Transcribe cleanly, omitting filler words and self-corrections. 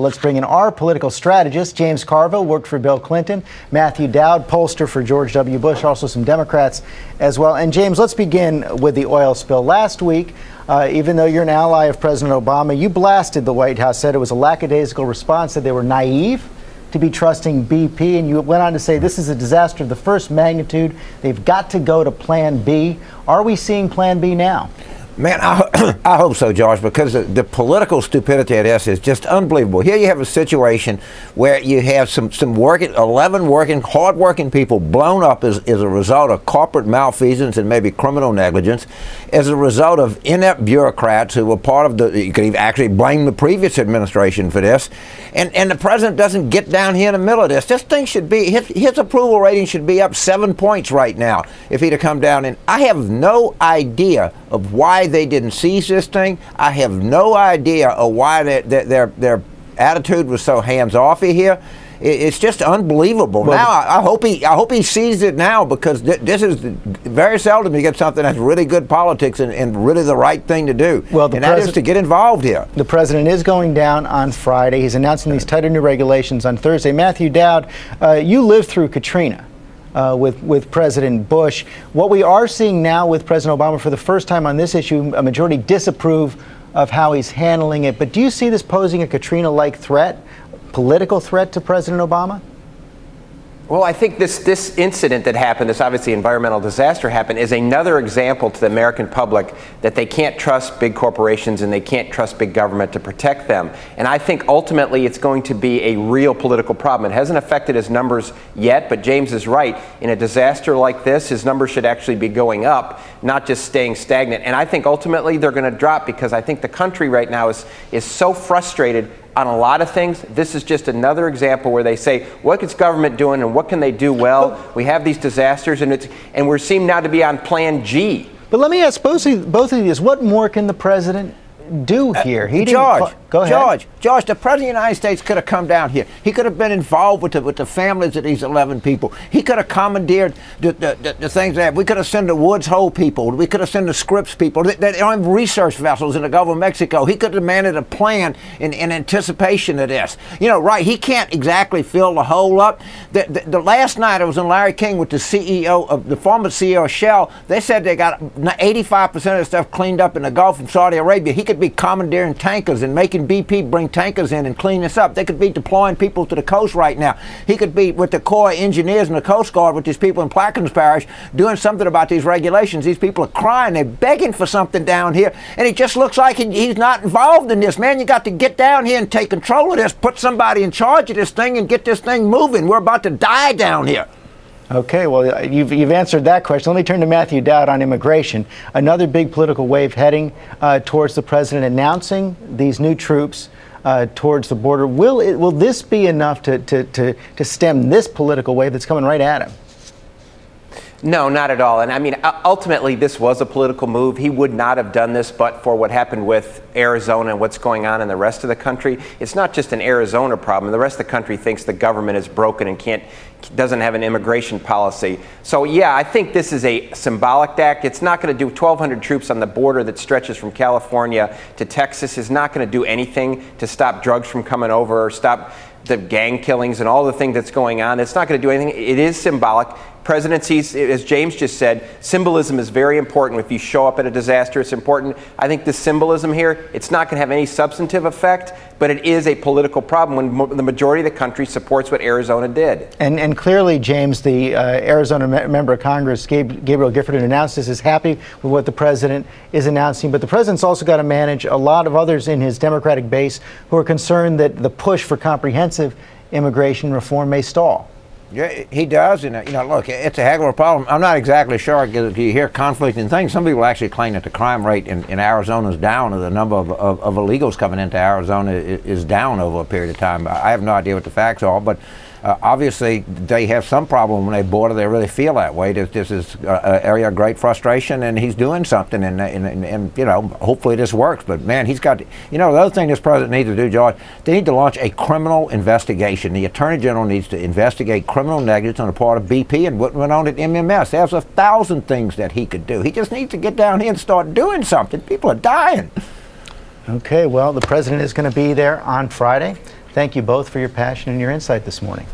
let's bring in our political strategist. James Carville worked for Bill Clinton. Matthew Dowd, pollster for George W. Bush, also some Democrats as well. And James, let's begin with the oil spill. Last week, even though you're an ally of President Obama, you blasted the White House, said it was a lackadaisical response, said they were naive to be trusting BP, and you went on to say this is a disaster of the first magnitude. They've got to go to Plan B. Are we seeing Plan B now? Man, I hope so, George, because the political stupidity of this is just unbelievable. Here you have a situation where you have some 11 hard-working people blown up as a result of corporate malfeasance and maybe criminal negligence, as a result of inept bureaucrats who were part of you could even actually blame the previous administration for this, and the president doesn't get down here in the middle of this. This thing should be, his approval rating should be up 7 points right now if he'd have come down. And I have no idea of why they didn't seize this thing. I have no idea of why their attitude was so hands-offy here. It's just unbelievable. Well, now I hope he sees it now, because this is very seldom you get something that's really good politics and really the right thing to do. Well, and that is to get involved here. The president is going down on Friday. He's announcing these tighter new regulations on Thursday. Matthew Dowd, you lived through Katrina. With President Bush. What we are seeing now with President Obama for the first time on this issue, a majority disapprove of how he's handling it. But do you see this posing a Katrina-like threat, political threat to President Obama? Well, I think this incident that happened, this obviously environmental disaster happened, is another example to the American public that they can't trust big corporations and they can't trust big government to protect them. And I think ultimately it's going to be a real political problem. It hasn't affected his numbers yet, but James is right. In a disaster like this, his numbers should actually be going up, not just staying stagnant. And I think ultimately they're going to drop, because I think the country right now is so frustrated on a lot of things. This is just another example where they say, what is government doing and what can they do well? We have these disasters, and we seem now to be on Plan G. But let me ask both of you, what more can the president do here? Go ahead. George, the president of the United States could have come down here. He could have been involved with the families of these 11 people. He could have commandeered the things that we could have sent the Woods Hole people. We could have sent the Scripps people. They don't have research vessels in the Gulf of Mexico. He could have demanded a plan in anticipation of this. You know, right? He can't exactly fill the hole up. The last night I was in Larry King with the former CEO of Shell. They said they got 85% of the stuff cleaned up in the Gulf of Saudi Arabia. He could be commandeering tankers and making BP bring tankers in and clean this up. They could be deploying people to the coast right now. He could be with the Corps of Engineers and the Coast Guard with these people in Plaquemines Parish doing something about these regulations. These people are crying. They're begging for something down here. And it just looks like he's not involved in this. Man, you got to get down here and take control of this, put somebody in charge of this thing and get this thing moving. We're about to die down here. Okay, well, you've answered that question. Let me turn to Matthew Dowd on immigration. Another big political wave heading towards the president announcing these new troops towards the border. Will this be enough to stem this political wave that's coming right at him? No, not at all. And I mean, ultimately, this was a political move. He would not have done this but for what happened with Arizona and what's going on in the rest of the country. It's not just an Arizona problem. The rest of the country thinks the government is broken and doesn't have an immigration policy. So, yeah, I think this is a symbolic act. It's not going to do 1,200 troops on the border that stretches from California to Texas is not going to do anything to stop drugs from coming over or stop the gang killings and all the things that's going on. It's not going to do anything. It is symbolic. Presidencies, as James just said, symbolism is very important. If you show up at a disaster, it's important. I think the symbolism here, it's not going to have any substantive effect, but it is a political problem when the majority of the country supports what Arizona did. And clearly, James, the Arizona member of Congress, Gabriel Gifford, who announced this, is happy with what the president is announcing. But the president's also got to manage a lot of others in his Democratic base who are concerned that the push for comprehensive immigration reform may stall. Yeah, he does, and look, it's a heck of a problem. I'm not exactly sure, because you hear conflict and things. Some people actually claim that the crime rate in Arizona is down, or the number of illegals coming into Arizona is down over a period of time. I have no idea what the facts are, but obviously they have some problem when they border. They really feel that way. This is an area of great frustration, and he's doing something, and hopefully this works. But man, he's got, the other thing this president needs to do, George, they need to launch a criminal investigation. The Attorney General needs to investigate criminal negligence on the part of BP and what went on at MMS. There's 1,000 things that he could do. He just needs to get down here and start doing something. People are dying. Okay, well, the president is going to be there on Friday Thank you both for your passion and your insight this morning.